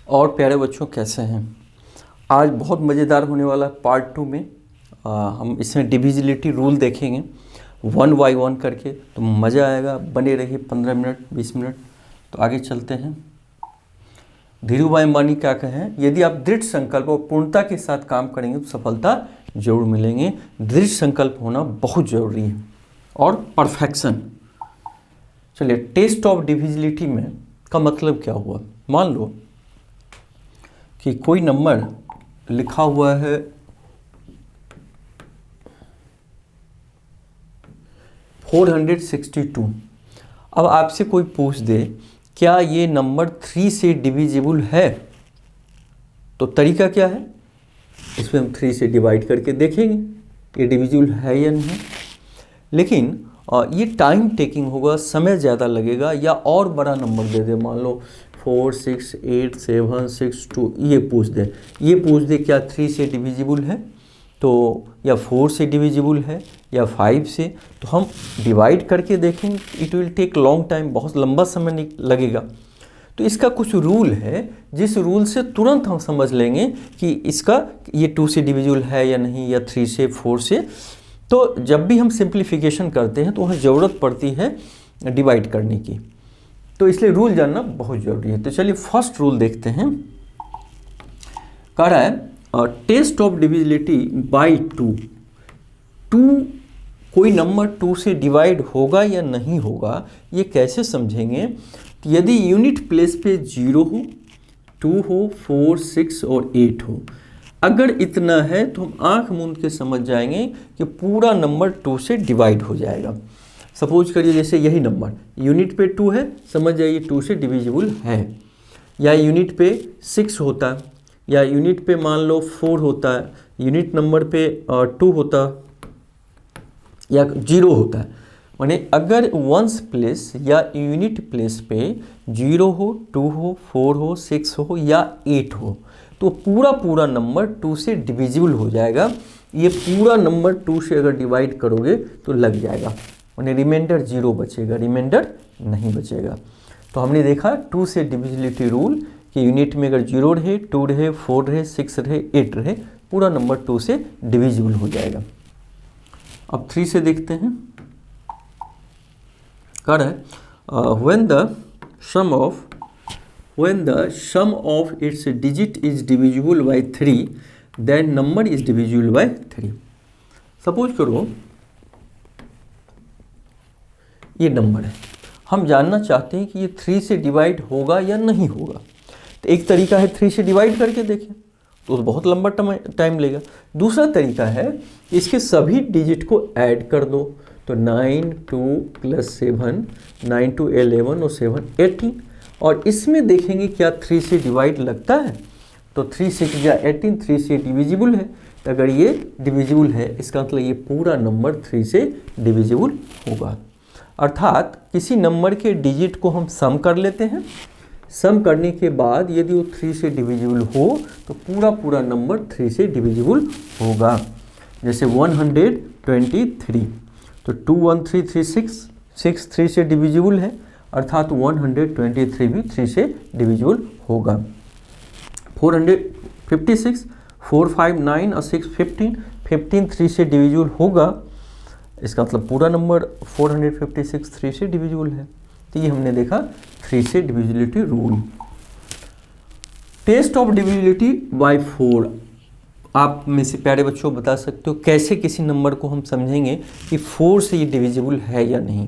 और प्यारे बच्चों कैसे हैं। आज बहुत मज़ेदार होने वाला है पार्ट 2 में। हम इसमें डिविजिबिलिटी रूल देखेंगे 1 बाय 1 करके, तो मज़ा आएगा। बने रहिए 15 मिनट 20 मिनट। तो आगे चलते हैं। धीरूभाई अंबानी क्या कहें, यदि आप दृढ़ संकल्प और पूर्णता के साथ काम करेंगे तो सफलता जरूर मिलेंगे। दृढ़ संकल्प होना बहुत ज़रूरी है और परफेक्शन। चलिए, टेस्ट ऑफ डिविजिबिलिटी में का मतलब क्या हुआ। मान लो कि कोई नंबर लिखा हुआ है 462। अब आपसे कोई पूछ दे क्या ये नंबर 3 से डिविजिबल है, तो तरीका क्या है, इसमें हम 3 से डिवाइड करके देखेंगे ये डिविजिबल है या नहीं। लेकिन ये टाइम टेकिंग होगा, समय ज़्यादा लगेगा। या और बड़ा नंबर दे दे, मान लो 4 6 8 7 6 2, ये पूछ दे क्या 3 से डिविजिबल है, तो या 4 से डिविजिबल है या 5 से, तो हम डिवाइड करके देखेंगे। It will take long time, बहुत लंबा समय लगेगा। तो इसका कुछ रूल है, जिस रूल से तुरंत हम समझ लेंगे कि इसका ये 2 से डिविजिबल है या नहीं, या 3 से 4 से। तो जब भी हम सिंप्लीफिकेशन करते हैं तो वहाँ ज़रूरत पड़ती है डिवाइड करने की, तो इसलिए रूल जानना बहुत ज़रूरी है। तो चलिए फर्स्ट रूल देखते हैं। कह रहा है टेस्ट ऑफ डिविजिबिलिटी बाय 2। कोई नंबर 2 से डिवाइड होगा या नहीं होगा, ये कैसे समझेंगे। यदि यूनिट प्लेस पे 0 हो, 2 हो, 4 6 और 8 हो, अगर इतना है तो हम आंख मूंद के समझ जाएंगे कि पूरा नंबर 2 से डिवाइड हो जाएगा। सपोज करिए जैसे यही नंबर यूनिट पे 2 है, समझ जाइए 2 से डिविजिबल है। या यूनिट पे 6 होता, या यूनिट पे मान लो 4 होता है, यूनिट नंबर पे 2 होता या 0 होता है। माने अगर वंस प्लेस या यूनिट प्लेस पे 0 हो, 2 हो, 4 हो, 6 हो या 8 हो, तो पूरा नंबर 2 से डिविजिबल हो जाएगा। ये पूरा नंबर 2 से अगर डिवाइड करोगे तो लग जाएगा, माने रिमाइंडर 0 बचेगा, रिमाइंडर नहीं बचेगा। तो हमने देखा 2 से डिविजिबिलिटी रूल कि यूनिट में अगर 0 रहे, 2 रहे, 4 रहे, 6 रहे, 8 रहे, पूरा नंबर 2 से डिविजिबल हो जाएगा। अब 3 से देखते हैं। कह रहा है when the sum of its digit is divisible by 3, then number is divisible by 3। Suppose करो ये नंबर है, हम जानना चाहते हैं कि ये 3 से डिवाइड होगा या नहीं होगा। तो एक तरीका है 3 से डिवाइड करके देखें, तो बहुत लंबा टाइम लेगा। दूसरा तरीका है इसके सभी डिजिट को ऐड कर दो, तो 9 2 + 7, 9 2 11 और 7 18, और इसमें देखेंगे क्या 3 से डिवाइड लगता है। तो 3 6 या 18, 3 से डिविजिबल है। तो अगर ये डिविजिबल है, इसका मतलब ये पूरा नंबर 3 से डिविजिबल होगा। अर्थात किसी नंबर के डिजिट को हम सम कर लेते हैं, सम करने के बाद यदि वो 3 से डिविजिबल हो तो पूरा नंबर 3 से डिविजिबल होगा। जैसे 123, तो 2 1 3 3 6 3 से डिविजिबल है, अर्थात 123 भी 3 से डिविजिबल होगा। 456, 4 5 9 और 6 15 3 से डिविजिबल होगा। इसका मतलब पूरा नंबर 456 3 से डिविजिबल है। तो ये हमने देखा 3 से divisibility rule. Test of divisibility by 4। आप में से प्यारे बच्चों बता सकते हो कैसे किसी नंबर को हम समझेंगे कि 4 से ये डिविजिबल है या नहीं।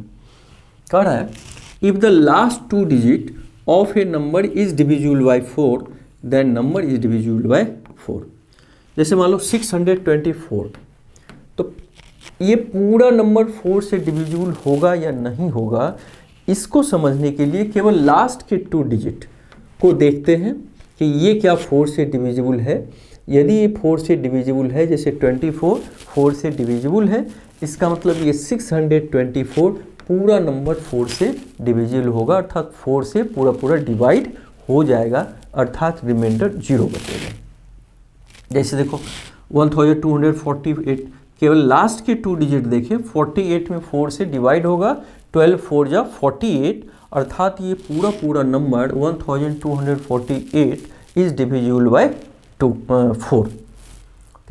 कह रहा है if the last 2 digit of a number is divisible by 4, then number is divisible by 4। जैसे मान लो 624, तो ये पूरा नंबर 4 से डिविजिबल होगा या नहीं होगा, इसको समझने के लिए केवल लास्ट के 2 डिजिट को देखते हैं कि ये क्या 4 से डिविजिबल है। यदि ये 4 से डिविजिबल है, जैसे 24 4 से डिविजिबल है, इसका मतलब ये 624 पूरा नंबर 4 से डिविजिबल होगा, अर्थात 4 से पूरा डिवाइड हो जाएगा, अर्थात रिमाइंडर 0 बचेगा। जैसे देखो 1248, केवल लास्ट के 2 डिजिट देखें, 48 में 4 से डिवाइड होगा, 12 4 जा 48, अर्थात ये पूरा नंबर 1248 इज डिविजिबल बाय 4। तो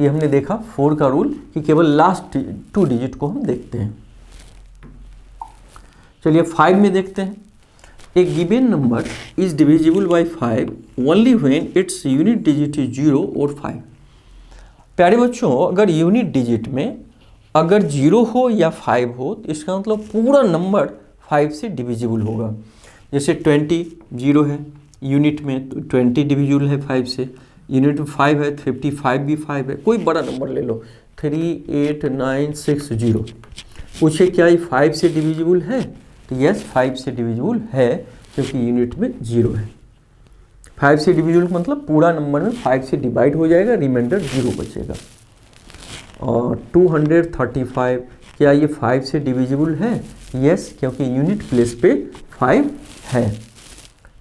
ये हमने देखा 4 का रूल कि केवल लास्ट 2 डिजिट को हम देखते हैं। चलिए 5 में देखते हैं। A given number is divisible by 5 only when its unit digit is 0 और 5। प्यारे बच्चों, अगर यूनिट डिजिट में अगर 0 हो या 5 हो तो इसका मतलब पूरा नंबर 5 से डिविजिबल होगा। जैसे 20 0 है यूनिट में तो 20 डिविजिबल है 5 से, यूनिट में 5 है 55 भी 5 है। कोई बड़ा नंबर ले लो 38960, पूछे क्या ये 5 से डिविजिबल है? तो यस 5 से डिविजिबल है क्योंकि यूनिट में 0 है। 5 से डिविजिबल मतलब पूरा नंबर में 5 से डिवाइड हो जाएगा, रिमाइंडर 0 बचेगा। और 235 क्या ये 5 से डिविजिबल है? यस, क्योंकि यूनिट प्लेस पे 5 है।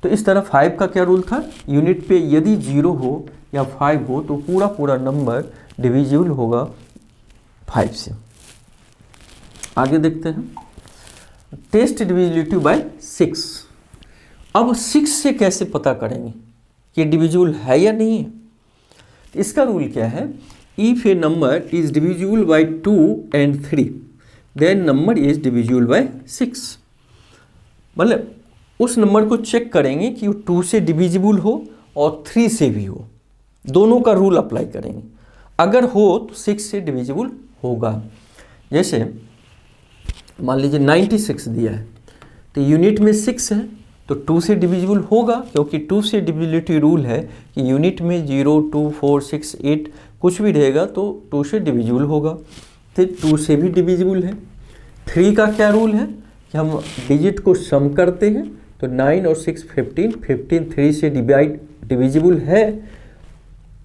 तो इस तरह 5 का क्या रूल था? यूनिट पे यदि 0 हो या 5 हो तो पूरा नंबर डिविजिबल होगा 5 से। आगे देखते हैं टेस्ट डिविजिबिलिटी बाय 6। अब 6 से कैसे पता करेंगे कि डिविजिबल है या नहीं है? इसका रूल क्या है? If a number is divisible by 2 and 3 then number is divisible by 6। मतलब उस नंबर को चेक करेंगे कि वो 2 से डिविजिबल हो और 3 से भी हो, दोनों का रूल अप्लाई करेंगे। अगर हो तो 6 से डिविजिबल होगा। जैसे मान लीजिए 96 दिया है तो यूनिट में 6 है तो 2 से डिविजिबल होगा, क्योंकि 2 से डिविजिबिलिटी रूल है कि यूनिट में 0 2 4 6 8 कुछ भी रहेगा तो 2 से डिविजिबल होगा। फिर 2 से भी डिविजिबल है। 3 का क्या रूल है कि हम डिजिट को सम करते हैं तो 9 और 6 15, 15 3 से डिविजिबल है,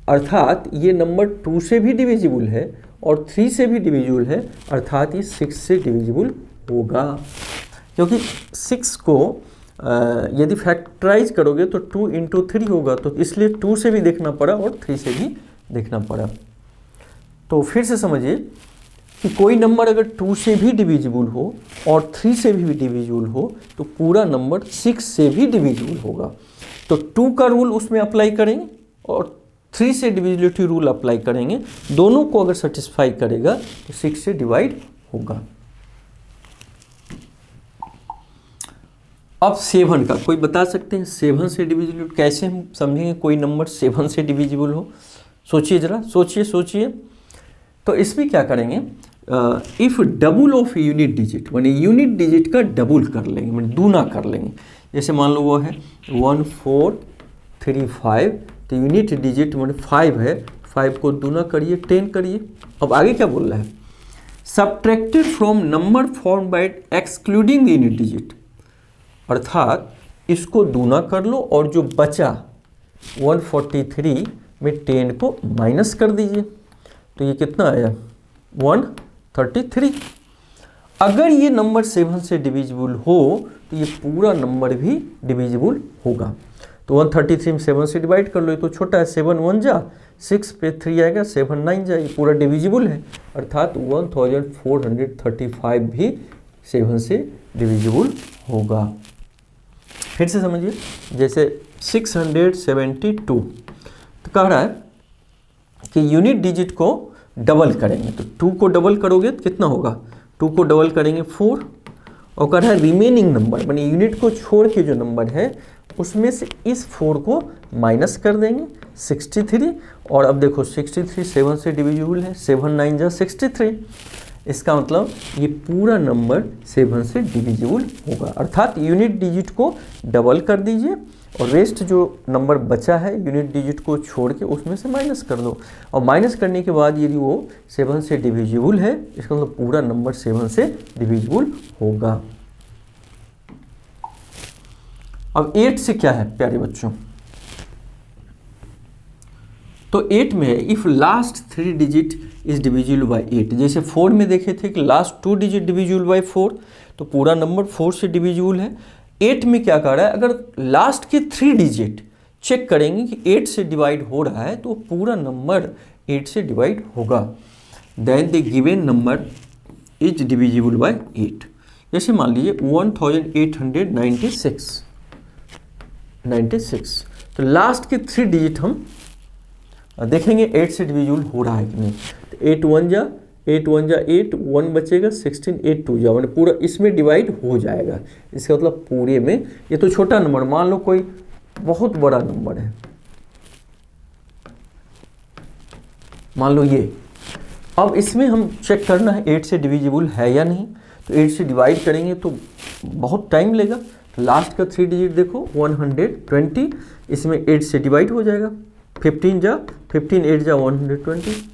अर्थात ये नंबर 2 से भी डिविजिबल है और 3 से भी डिविजिबल है, अर्थात ये 6 से डिविजिबल होगा। क्योंकि 6 को यदि फैक्टराइज करोगे तो 2 × 3 होगा, तो इसलिए 2 से भी देखना पड़ा और 3 से भी देखना पड़ा। तो फिर से समझिए कि कोई नंबर अगर 2 से भी डिविजिबल हो और 3 से भी डिविजिबल हो तो पूरा नंबर 6 से भी डिविजिबल होगा। तो 2 का रूल उसमें अप्लाई करेंगे और 3 से डिविजिबिलिटी रूल अप्लाई करेंगे, दोनों को अगर सेटिस्फाई करेगा तो 6 से डिवाइड होगा। अब 7 का कोई बता सकते हैं 7 से डिविजिबल कैसे हम समझेंगे कोई नंबर 7 से डिविजिबल हो? सोचिए जरा, सोचिए। तो इसमें क्या करेंगे, if double of unit digit, माने यूनिट डिजिट का डबल कर लेंगे, माने दूना कर लेंगे। जैसे मान लो वो है 1435, तो यूनिट डिजिट माने 5 है, 5 को दूना करिए 10 करिए। अब आगे क्या बोल रहा है? Subtracted from number form by excluding the unit digit, अर्थात इसको दूना कर लो और जो बचा 143 में 10 को माइनस कर दीजिए, तो ये कितना आया 133। अगर ये नंबर 7 से डिविजिबल हो तो ये पूरा नंबर भी डिविजिबल होगा। तो 133 में 7 से डिवाइड कर लो, ये तो छोटा है, 7 1 जा 6 पे 3 आएगा, 7 9 जा, ये पूरा डिविजिबल है, अर्थात 1435 भी 7 से डिविजिबल होगा। फिर से समझिए, जैसे 672 तो कह रहा है कि यूनिट डिजिट को डबल करेंगे, तो 2 को डबल करोगे तो कितना होगा? 2 को डबल करेंगे 4, और कह रहा है रिमेनिंग नंबर, माने यूनिट को छोड़ के जो नंबर है उसमें से इस 4 को माइनस कर देंगे 63, और अब देखो 63 7 से डिविजिबल है, 7 9 जा 63, इसका मतलब ये पूरा नंबर 7 से डिविजिबल होगा, अर्थात यूनिट डिजिट को डबल कर दीजिए और रेस्ट जो नंबर बचा है यूनिट डिजिट को छोड़ के उसमें से माइनस कर दो, और माइनस करने के बाद यदि वो 7 से डिविजिबल है इसका मतलब पूरा नंबर 7 से डिविजिबल होगा। अब 8 से क्या है प्यारे बच्चों? तो 8 में if last 3 digit is divisible by 8, जैसे 4 में देखे थे कि लास्ट 2 डिजिट डिविजिबल बाय 4, तो पूरा नंबर 4 से डिविजिबल है। 8 में क्या कर रहा है, अगर लास्ट के 3 डिजिट चेक करेंगे कि 8 से डिवाइड हो रहा है तो पूरा नंबर 8 से डिवाइड होगा। Then the given number is divisible by 8। जैसे मान लीजिए 1896, तो लास्ट के 3 डिजिट हम देखेंगे 8 से डिविजिबल हो रहा है कि नहीं। तो 8 1 जा 8, 1 बचेगा, 16, 8 2 जा, मतलब पूरा इसमें डिवाइड हो जाएगा। इसका मतलब पूरे में, ये तो छोटा नंबर, मान लो कोई बहुत बड़ा नंबर है, मान लो ये, अब इसमें हम चेक करना है 8 से डिविजिबल है या नहीं। तो 8 से डिवाइड करेंगे तो बहुत टाइम लेगा। तो लास्ट का 3 डिजिट देखो 120, इसमें 8 से डिवाइड हो जाएगा, 15 जा 15, 8 जा 120,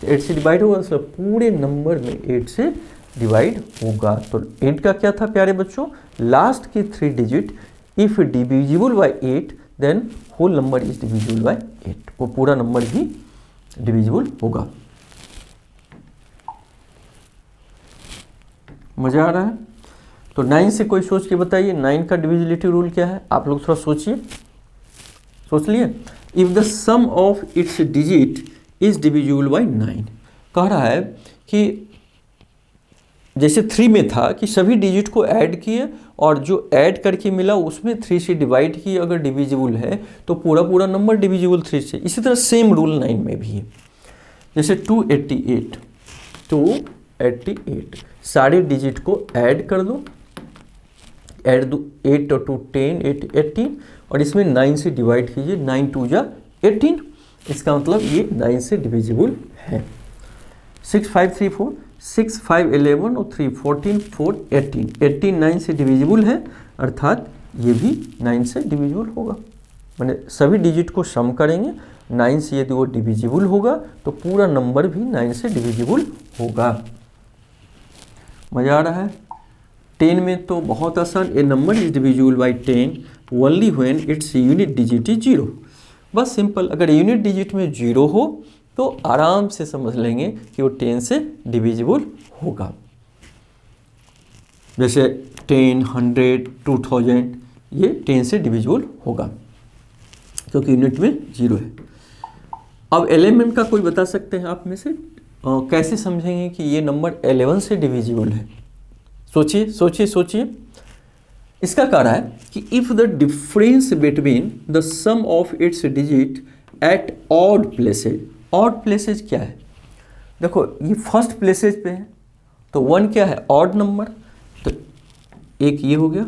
8 से डिवाइड होगा, मतलब पूरे नंबर में 8 से डिवाइड होगा। तो 8 का क्या था प्यारे बच्चों, लास्ट के 3 digit if divisible by 8 then whole number is divisible by 8, वो पूरा नंबर भी डिविजिबल होगा। मजा आ रहा है? तो 9 से कोई सोच के बताइए 9 का डिविजिबिलिटी रूल क्या है, आप लोग थोड़ा सोचिए, सोच लिए। If the sum of its digit is divisible by 9, कह रहा है कि जैसे 3 में था कि सभी डिजिट को ऐड किए और जो ऐड करके मिला उसमें 3 से डिवाइड किए, अगर डिविजिबल है तो पूरा पूरा नंबर डिविजिबल 3 से। इसी तरह सेम रूल 9 में भी है। जैसे 288 सारे डिजिट को ऐड कर दो, ऐड दो 8 और 2 10, 8 18 और इसमें 9 से डिवाइड कीजिए, 9 2 जा 18, इसका मतलब ये 9 से डिविजिबल है। 6 5 3 4, 6 5 11 और 3 14 4 18, 18 9 से डिविजिबल है, अर्थात ये भी 9 से डिविजिबल होगा। मैंने सभी डिजिट को सम करेंगे, 9 से यदि वो डिविजिबल होगा तो पूरा नंबर भी 9 से डिविजिबल होगा। मज़ा आ रहा है? 10 में तो बहुत आसान, a number is divisible by 10 only when its unit digit is 0। बस सिंपल, अगर यूनिट डिजिट में 0 हो तो आराम से समझ लेंगे कि वो 10 से डिविजिबल होगा। जैसे 10, 100, 2000 ये 10 से डिविजिबल होगा क्योंकि यूनिट में 0 है। अब एलिमेंट का कोई बता सकते हैं आप में से? कैसे समझेंगे कि ये नंबर 11 से डिविजिबल है? सोचिए सोचिए सोचिए। इसका कह रहा है कि if the difference between the sum of its digit at odd places, odd places क्या है? देखो ये फर्स्ट प्लेसेज पे है तो 1 क्या है? ऑड नंबर, तो एक ये हो गया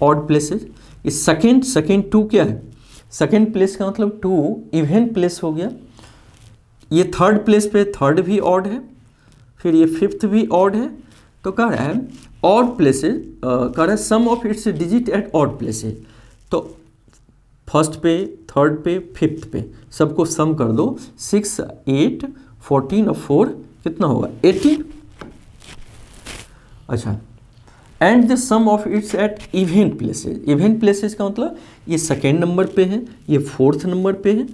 ऑड प्लेसेज। ये सेकेंड 2 क्या है? सेकेंड प्लेस का मतलब 2 इवन प्लेस हो गया। ये थर्ड प्लेस पे थर्ड भी ऑड है, फिर ये फिफ्थ भी ऑड है। तो कह रहा है ऑड प्लेसेज, कह रहा है sum of its digit at odd places. तो फर्स्ट पे, थर्ड पे, फिफ्थ पे सबको सम कर दो, 6 8 14 और 4 कितना होगा? 18। अच्छा, and the sum of its at even places. Even places का मतलब ये सेकेंड नंबर पे है, ये फोर्थ नंबर पे है,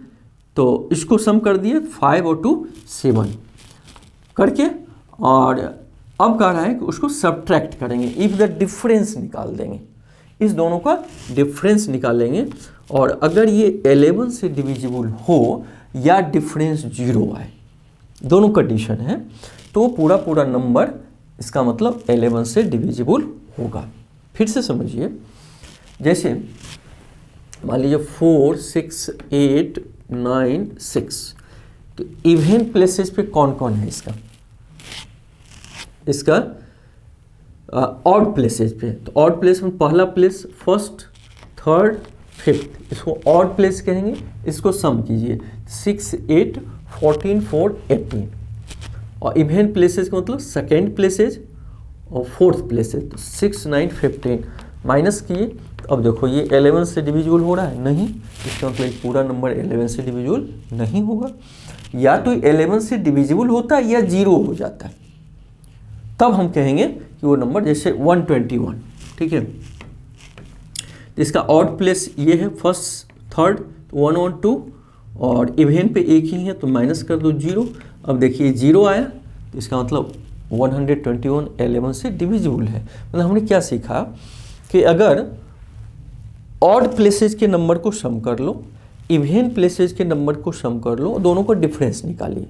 तो इसको सम कर दिए 5 और 2 7 करके, और अब कह रहा है कि उसको सब्ट्रैक्ट करेंगे, इफ द डिफरेंस निकाल देंगे, इस दोनों का डिफरेंस निकालेंगे। और अगर ये 11 से डिविजिबल हो या डिफरेंस 0 आए, दोनों कंडीशन है, तो पूरा पूरा नंबर इसका मतलब 11 से डिविजिबल होगा। फिर से समझिए, जैसे मान लीजिए 4 6 8 9 6, तो इवन प्लेसेस पे कौन कौन है? इसका ऑड प्लेसेस पे, तो ऑड प्लेस में पहला प्लेस फर्स्ट, थर्ड, फिफ्थ, इसको ऑड प्लेस कहेंगे। इसको सम कीजिए, 6 8 14 4 18, और इवन प्लेसेस का मतलब सेकेंड प्लेसेज और फोर्थ प्लेसेज, तो 6 9 15 माइनस किए। तो अब देखो ये 11 से डिविजिबल हो रहा है? नहीं, इसका मतलब पूरा नंबर 11 से डिविजिबल नहीं होगा। या तो 11 से डिविजिबल होता है या 0 हो जाता है, तब हम कहेंगे कि वो नंबर, जैसे 121, ठीक है, तो इसका ऑड प्लेस ये है फर्स्ट थर्ड, 1 और 2, और इवन पे एक ही है तो माइनस कर दो 0। अब देखिए 0 आया तो इसका मतलब 121 11 से डिविजिबल है। मतलब हमने क्या सीखा कि अगर ऑड प्लेसेज के नंबर को सम कर लो, इवन प्लेसेज के नंबर को सम कर लो, दोनों का डिफरेंस निकालिए।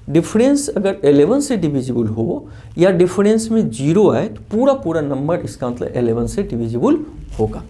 डिफरेंस अगर 11 से डिविजिबल हो या डिफरेंस में 0 आए तो पूरा पूरा नंबर इसका मतलब 11 से डिविजिबल होगा।